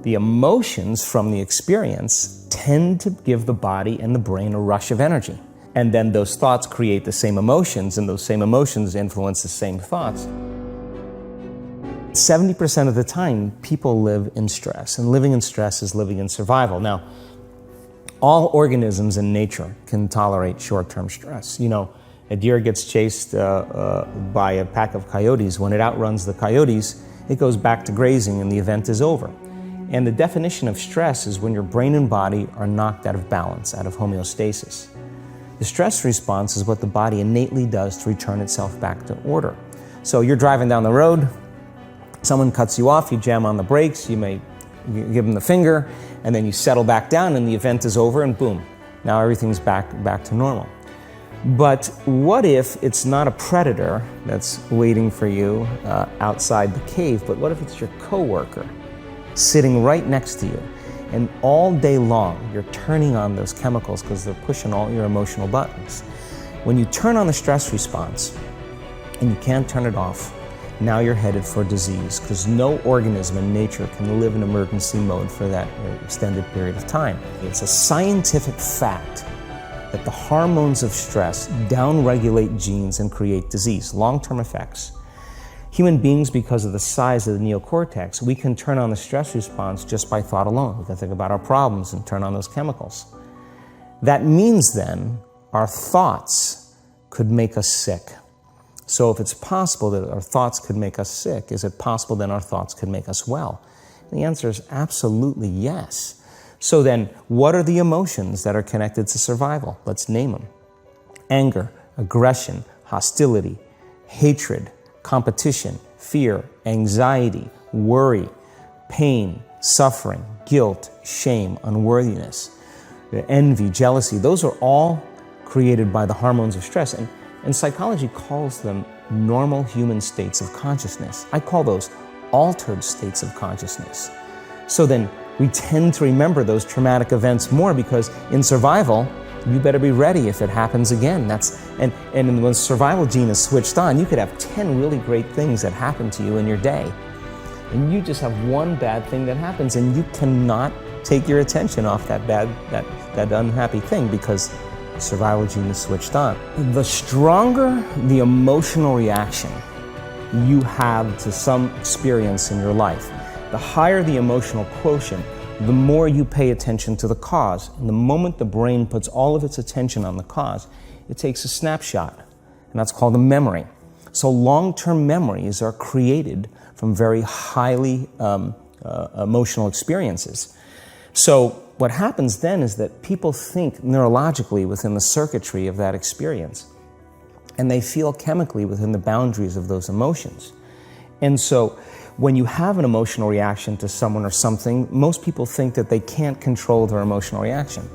The emotions from the experience tend to give the body and the brain a rush of energy. And then those thoughts create the same emotions, and those same emotions influence the same thoughts. 70% of the time, people live in stress, and living in stress is living in survival. Now, all organisms in nature can tolerate short-term stress. You know, a deer gets chased by a pack of coyotes. When it outruns the coyotes, it goes back to grazing and the event is over. And the definition of stress is when your brain and body are knocked out of balance, out of homeostasis. The stress response is what the body innately does to return itself back to order. So you're driving down the road, someone cuts you off, you jam on the brakes, you may give them the finger, and then you settle back down and the event is over and boom, now everything's back to normal. But what if it's not a predator that's waiting for you outside the cave, but what if it's your coworker sitting right next to you? And all day long, you're turning on those chemicals because they're pushing all your emotional buttons. When you turn on the stress response and you can't turn it off, now you're headed for disease because no organism in nature can live in emergency mode for that extended period of time. It's a scientific fact that the hormones of stress downregulate genes and create disease, long-term effects. Human beings, because of the size of the neocortex, we can turn on the stress response just by thought alone. We can think about our problems and turn on those chemicals. That means then our thoughts could make us sick. So if it's possible that our thoughts could make us sick, is it possible then our thoughts could make us well? The answer is absolutely yes. So then, what are the emotions that are connected to survival? Let's name them. Anger, aggression, hostility, hatred, competition, fear, anxiety, worry, pain, suffering, guilt, shame, unworthiness, envy, jealousy. Those are all created by the hormones of stress. And psychology calls them normal human states of consciousness. I call those altered states of consciousness. So then we tend to remember those traumatic events more because in survival, you better be ready if it happens again. And when the survival gene is switched on, you could have 10 really great things that happen to you in your day. And you just have one bad thing that happens and you cannot take your attention off that unhappy thing because the survival gene is switched on. The stronger the emotional reaction you have to some experience in your life, the higher the emotional quotient, the more you pay attention to the cause. And the moment the brain puts all of its attention on the cause, it takes a snapshot, and that's called a memory. So long-term memories are created from very highly emotional experiences. So what happens then is that people think neurologically within the circuitry of that experience, and they feel chemically within the boundaries of those emotions. And so when you have an emotional reaction to someone or something, most people think that they can't control their emotional reaction.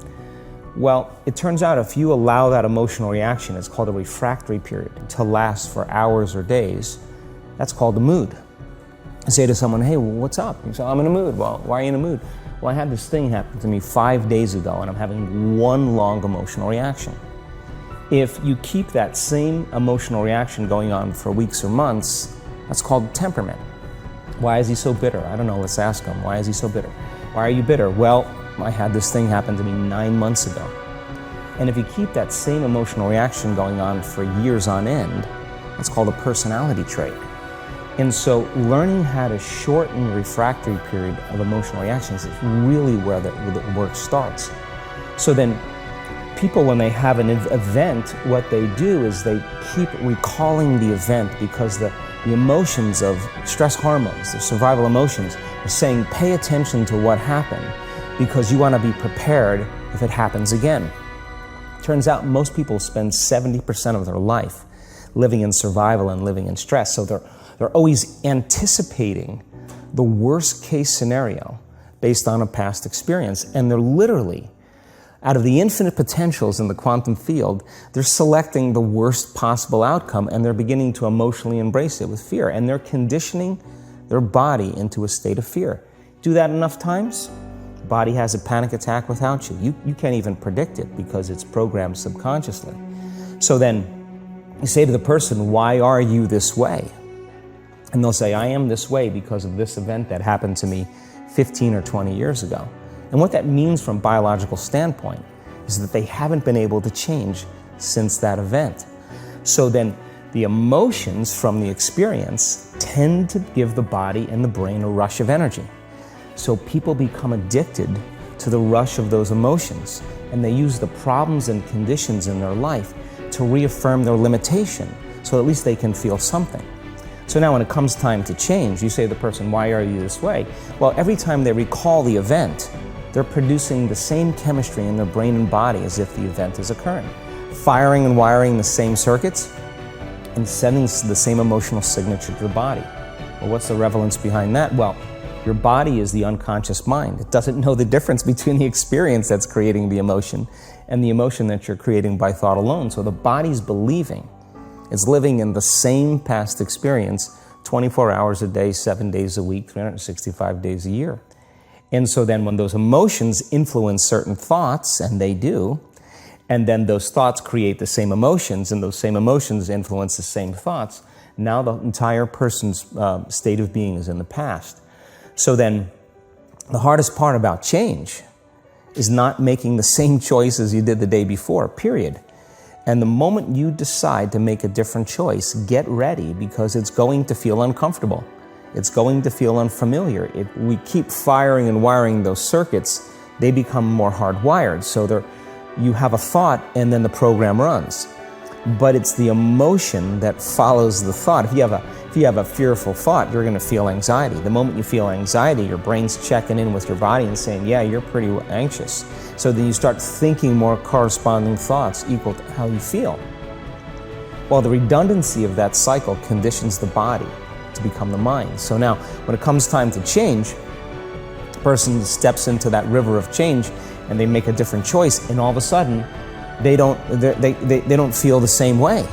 Well, it turns out if you allow that emotional reaction, it's called a refractory period, to last for hours or days, that's called a mood. I say to someone, hey, what's up? You say, I'm in a mood. Well, why are you in a mood? Well, I had this thing happen to me 5 days ago and I'm having one long emotional reaction. If you keep that same emotional reaction going on for weeks or months, that's called temperament. Why is he so bitter? I don't know, let's ask him. Why is he so bitter? Why are you bitter? Well, I had this thing happen to me 9 months ago. And if you keep that same emotional reaction going on for years on end, that's called a personality trait. And so learning how to shorten the refractory period of emotional reactions is really where the work starts. So then people, when they have an event, what they do is they keep recalling the event because the emotions of stress hormones, the survival emotions, are saying pay attention to what happened because you want to be prepared if it happens again. Turns out most people spend 70% of their life living in survival and living in stress. So they're always anticipating the worst case scenario based on a past experience. And they're literally, out of the infinite potentials in the quantum field, they're selecting the worst possible outcome and they're beginning to emotionally embrace it with fear. And they're conditioning their body into a state of fear. Do that enough times, the body has a panic attack without you. You can't even predict it because it's programmed subconsciously. So then you say to the person, why are you this way? And they'll say, I am this way because of this event that happened to me 15 or 20 years ago. And what that means from a biological standpoint is that they haven't been able to change since that event. So then the emotions from the experience tend to give the body and the brain a rush of energy. So people become addicted to the rush of those emotions, and they use the problems and conditions in their life to reaffirm their limitation, so at least they can feel something. So now when it comes time to change, you say to the person, why are you this way? Well, every time they recall the event, they're producing the same chemistry in their brain and body as if the event is occurring, firing and wiring the same circuits and sending the same emotional signature to the body. Well, what's the relevance behind that? Well, your body is the unconscious mind. It doesn't know the difference between the experience that's creating the emotion and the emotion that you're creating by thought alone. So the body's believing it's living in the same past experience 24 hours a day, 7 days a week, 365 days a year. And so then when those emotions influence certain thoughts, and they do, and then those thoughts create the same emotions, and those same emotions influence the same thoughts, now the entire person's state of being is in the past. So then the hardest part about change is not making the same choices you did the day before, period. And the moment you decide to make a different choice, get ready, because it's going to feel uncomfortable. It's going to feel unfamiliar. We keep firing and wiring those circuits, they become more hardwired. So you have a thought and then the program runs. But it's the emotion that follows the thought. If you have a fearful thought, you're going to feel anxiety. The moment you feel anxiety, your brain's checking in with your body and saying, yeah, you're pretty anxious. So then you start thinking more corresponding thoughts equal to how you feel. Well, the redundancy of that cycle conditions the body to become the mind. So now, when it comes time to change, the person steps into that river of change and they make a different choice, and all of a sudden, they don't feel the same way.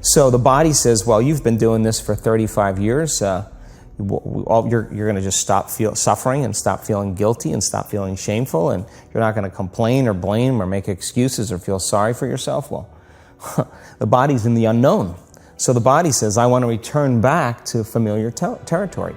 So the body says, well, you've been doing this for 35 years. You're going to just stop suffering and stop feeling guilty and stop feeling shameful, and you're not going to complain or blame or make excuses or feel sorry for yourself. Well, the body's in the unknown. So the body says, I want to return back to familiar territory.